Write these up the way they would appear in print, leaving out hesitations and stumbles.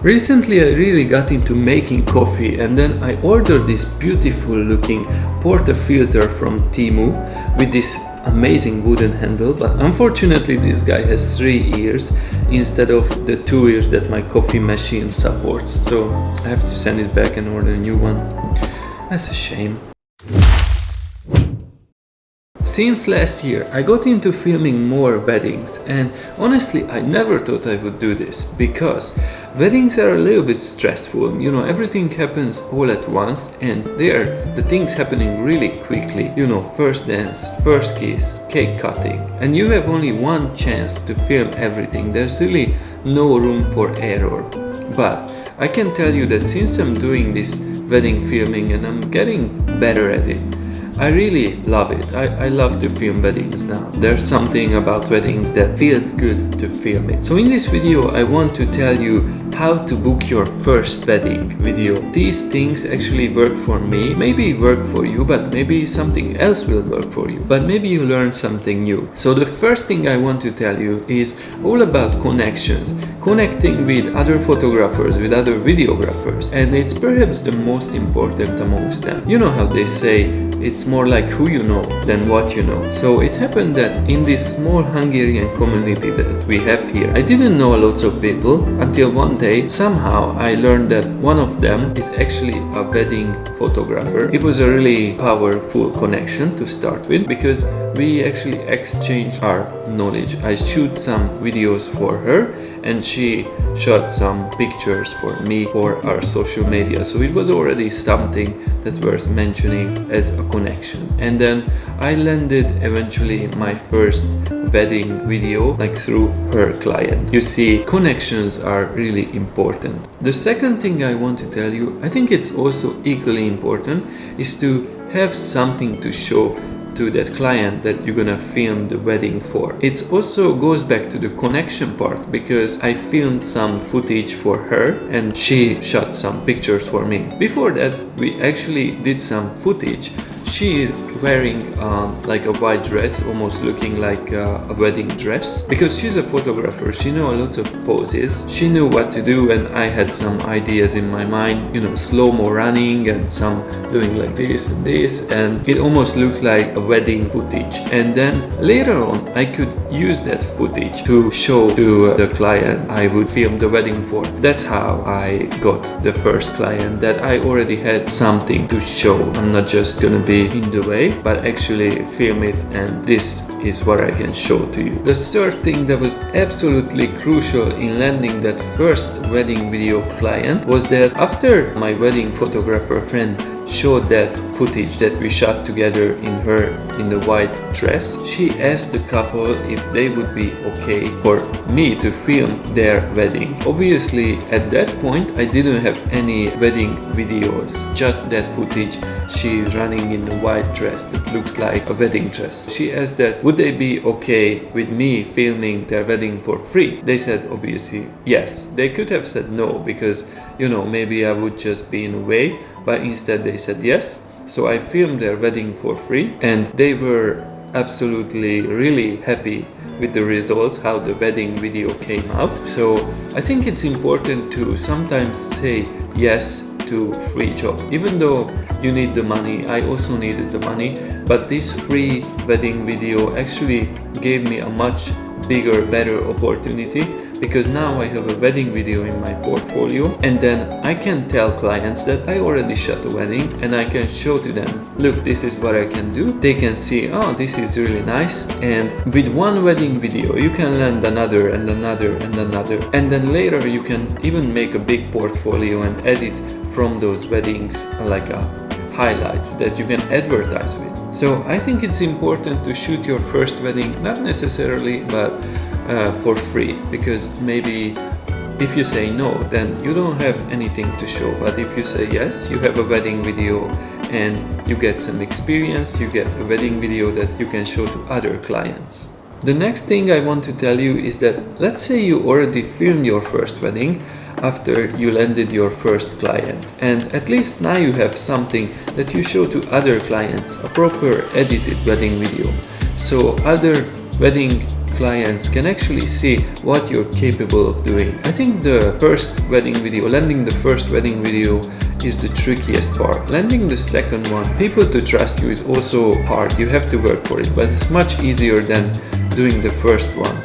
Recently I really got into making coffee, and then I ordered this beautiful looking portafilter from Temu with this amazing wooden handle, but unfortunately this guy has 3 ears instead of the 2 ears that my coffee machine supports, so I have to send it back and order a new one. That's a shame. Since last year, I got into filming more weddings, and honestly, I never thought I would do this because weddings are a little bit stressful. You know, everything happens all at once, and the things happening really quickly. You know, first dance, first kiss, cake cutting, and you have only one chance to film everything. There's really no room for error. But I can tell you that since I'm doing this wedding filming and I'm getting better at it, I really love it. I love to film weddings now. There's something about weddings that feels good to film it. So in this video, I want to tell you how to book your first wedding video. These things actually work for me, maybe work for you, but maybe something else will work for you. But maybe you learn something new. So the first thing I want to tell you is all about connections. Connecting with other photographers, with other videographers. And it's perhaps the most important amongst them. You know how they say, it's more like who you know than what you know. So it happened that in this small Hungarian community that we have here, I didn't know lots of people until one day somehow I learned that one of them is actually a wedding photographer. It was a really powerful connection to start with because we actually exchanged our knowledge. I shoot some videos for her and she shot some pictures for me for our social media. So it was already something that's worth mentioning as a connection. And then I landed eventually my first wedding video through her client. You see, connections are really important. The second thing I want to tell you, I think it's also equally important, is to have something to show to that client that you're gonna film the wedding for. It also goes back to the connection part because I filmed some footage for her and she shot some pictures for me. Before that, we actually did some footage. She is wearing like a white dress, almost looking like a wedding dress. Because she's a photographer, she knows lots of poses. She knew what to do, and I had some ideas in my mind, you know, slow-mo running and some doing like this and this, and it almost looked like a wedding footage. And then later on, I could use that footage to show to the client I would film the wedding for. That's how I got the first client, that I already had something to show. I'm not just gonna be in the way, but actually film it, and this is what I can show to you. The third thing that was absolutely crucial in landing that first wedding video client was that after my wedding photographer friend showed that footage that we shot together in the white dress, she asked the couple if they would be okay for me to film their wedding. Obviously at that point I didn't have any wedding videos, just that footage. She is running in the white dress that looks like a wedding dress. She asked that would they be okay with me filming their wedding for free. They said obviously yes. They could have said no because, you know, maybe I would just be in the way, but instead they said yes. So I filmed their wedding for free, and they were absolutely really happy with the results, how the wedding video came out. So I think it's important to sometimes say yes to free job. Even though you need the money, I also needed the money, but this free wedding video actually gave me a much bigger, better opportunity, because now I have a wedding video in my portfolio, and then I can tell clients that I already shot a wedding, and I can show to them, look, this is what I can do. They can see, oh, this is really nice, and with one wedding video you can land another and another and another, and then later you can even make a big portfolio and edit from those weddings like a highlight that you can advertise with. So I think it's important to shoot your first wedding, not necessarily, but for free, because maybe if you say no, then you don't have anything to show. But if you say yes, you have a wedding video and you get some experience, you get a wedding video that you can show to other clients. The next thing I want to tell you is that let's say you already filmed your first wedding after you landed your first client, and at least now you have something that you show to other clients, a proper edited wedding video. So other wedding clients can actually see what you're capable of doing. I think the first wedding video, landing the first wedding video, is the trickiest part. Landing the second one, people to trust you, is also hard. You have to work for it, but it's much easier than doing the first one,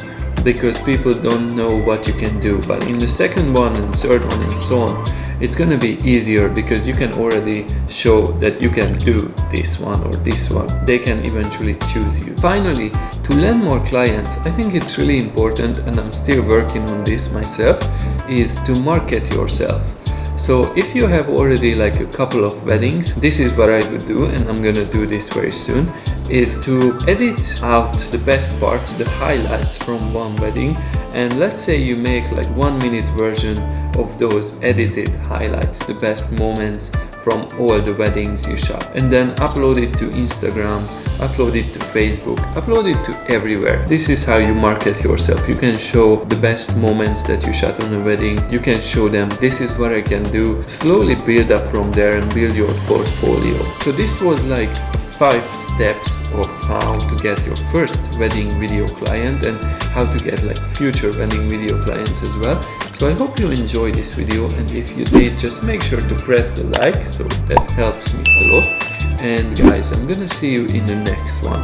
because people don't know what you can do. But in the second one and third one and so on, it's gonna be easier because you can already show that you can do this one or this one. They can eventually choose you. Finally, to land more clients, I think it's really important, and I'm still working on this myself, is to market yourself. So if you have already like a couple of weddings, this is what I would do, and I'm gonna do this very soon, is to edit out the best parts, the highlights from one wedding, and let's say you make like 1 minute version of those edited highlights, the best moments from all the weddings you shot, and then upload it to Instagram, upload it to Facebook, upload it to everywhere. This is how you market yourself. You can show the best moments that you shot on a wedding. You can show them, this is what I can do. Slowly build up from there and build your portfolio. So this was like 5 steps of how to get your first wedding video client and how to get like future wedding video clients as well. So I hope you enjoyed this video, and if you did, just make sure to press the like, so that helps me a lot. And guys, I'm gonna see you in the next one.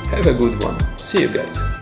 Have a good one. See you guys.